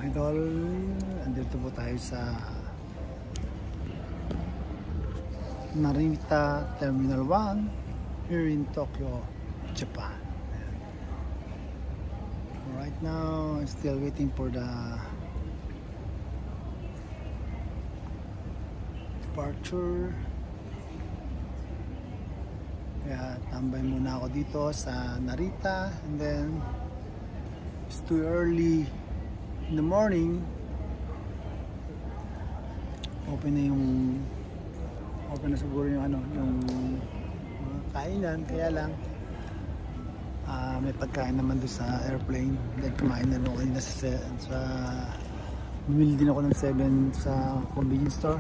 idol, andito po tayo sa Narita Terminal 1 here in Tokyo, Japan. Right now, I'm still waiting for the departure. Kaya tambay muna ako dito sa Narita, and then it's too early in the morning. Open na siguro yung yung mga kainan, kaya lang may pagkain naman doon sa airplane. Then kumain na rin na sa bumili din ako ng 7 sa convenience store.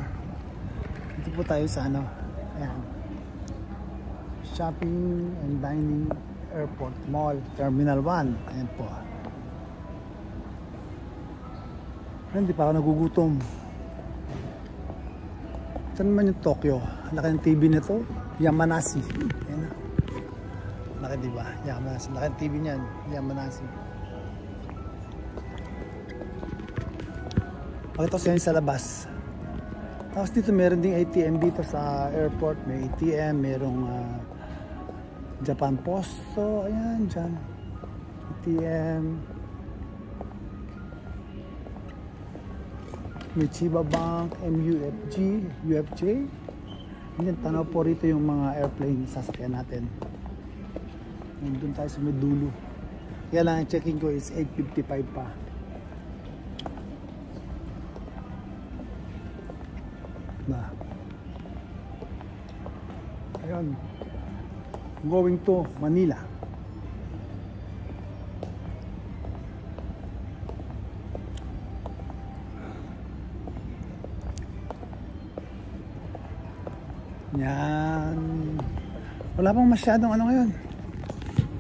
Dito po tayo sa ayan, Shopping and Dining Airport Mall Terminal 1. Ayan po. Hindi pa ako nagugutom. Saan naman yung Tokyo? Laki ng TV na to, Yamanashi. Ayan na. Laki, diba? Yamanashi. Laki ng TV niyan, Yamanashi. Pakita ko sa inyo sa labas. Tapos dito meron ding ATM dito sa airport. May ATM, merong Japan Post. So, ayan, dyan. ATM. May Chiba Bank, MUFG, UFJ. Yan, tanaw po rito yung mga airplane sasakyan natin. Nandun tayo sa may dulo. Kaya lang ang check-in ko is 8:55 pa. Na. Ayun. Going to Manila. Yan. Wala pang masyadong ngayon.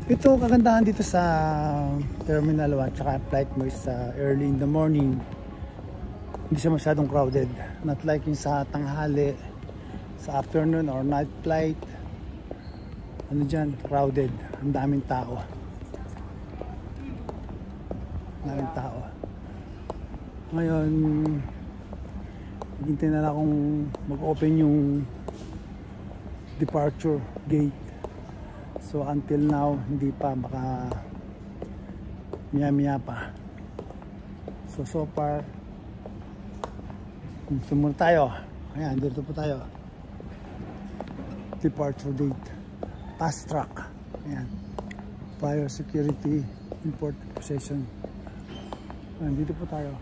Ito kagandahan dito sa Terminal 1 tsaka flight mo is early in the morning. Hindi siya masyadong crowded. Not like yung sa tanghali, sa afternoon or night flight. Dyan, crowded. Ang daming tao. Daming tao. Ngayon, hintay na lang akong mag-open yung departure gate. So until now hindi pa, baka maya pa. So far sumunod tayo. Ayan, dito po tayo. Departure gate, fast track. Ayan, prior security, import possession. Ayan, dito po tayo.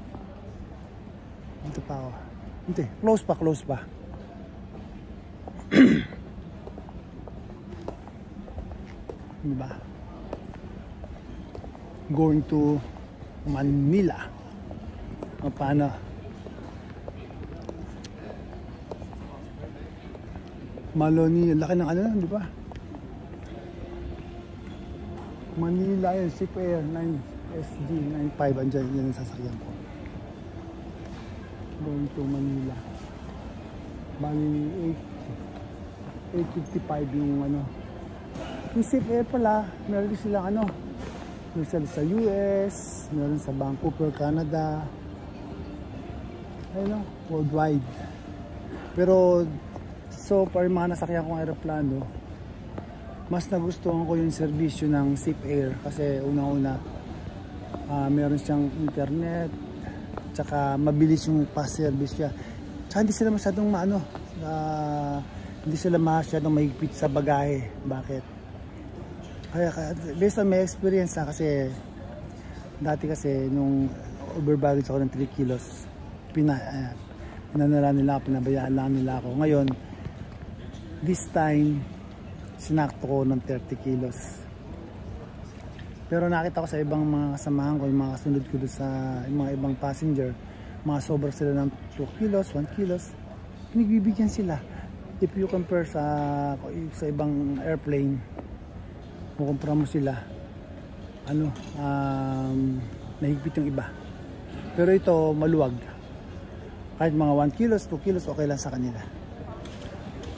Dito pa ako. Hindi, close pa. Diba? Going to Manila. O paano? Maloni, laki ng di ba? Manila yun, Sip Air 9SG 95, andyan yan ang sasakyan ko. Going to Manila. Bali 8:55 yung Yung Sip Air pala, meron din silang meron sila sa US, meron sa Vancouver, Canada, ayun worldwide. Pero so far mga nasakyan kong aeroplano, mas nagustuhan ko yung serbisyo ng Sip Air kasi unang-una meron siyang internet, tsaka mabilis yung fast service siya. Tsaka hindi sila masyadong hindi sila masyadong mahigpit sa bagahe. Bakit? Kaya based on my experience kasi dati kasi nung over baggage ako ng 3 kilos pinanala nila ako, pinabayaan lang nila ako. Ngayon this time sinakto ko ng 30 kilos. Pero nakita ko sa ibang mga kasamahan ko, yung mga kasunod ko doon sa yung mga ibang passenger, mga sobra sila ng 2 kilos, 1 kilos, pinagbibigyan sila. If you compare sa ibang airplane, kukumpara mo sila nahigpit yung iba, pero ito maluwag. Kahit mga 1 kilos, 2 kilos okay lang sa kanila.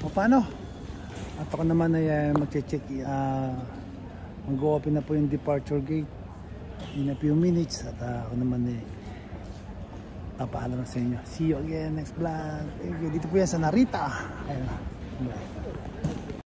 O paano? At ako naman ay mag-check, mag-open na po yung departure gate in a few minutes. At ako naman Papaalam na sa inyo. See you again next vlog. Thank you. Dito po yan sa Narita. Ayun. Bye.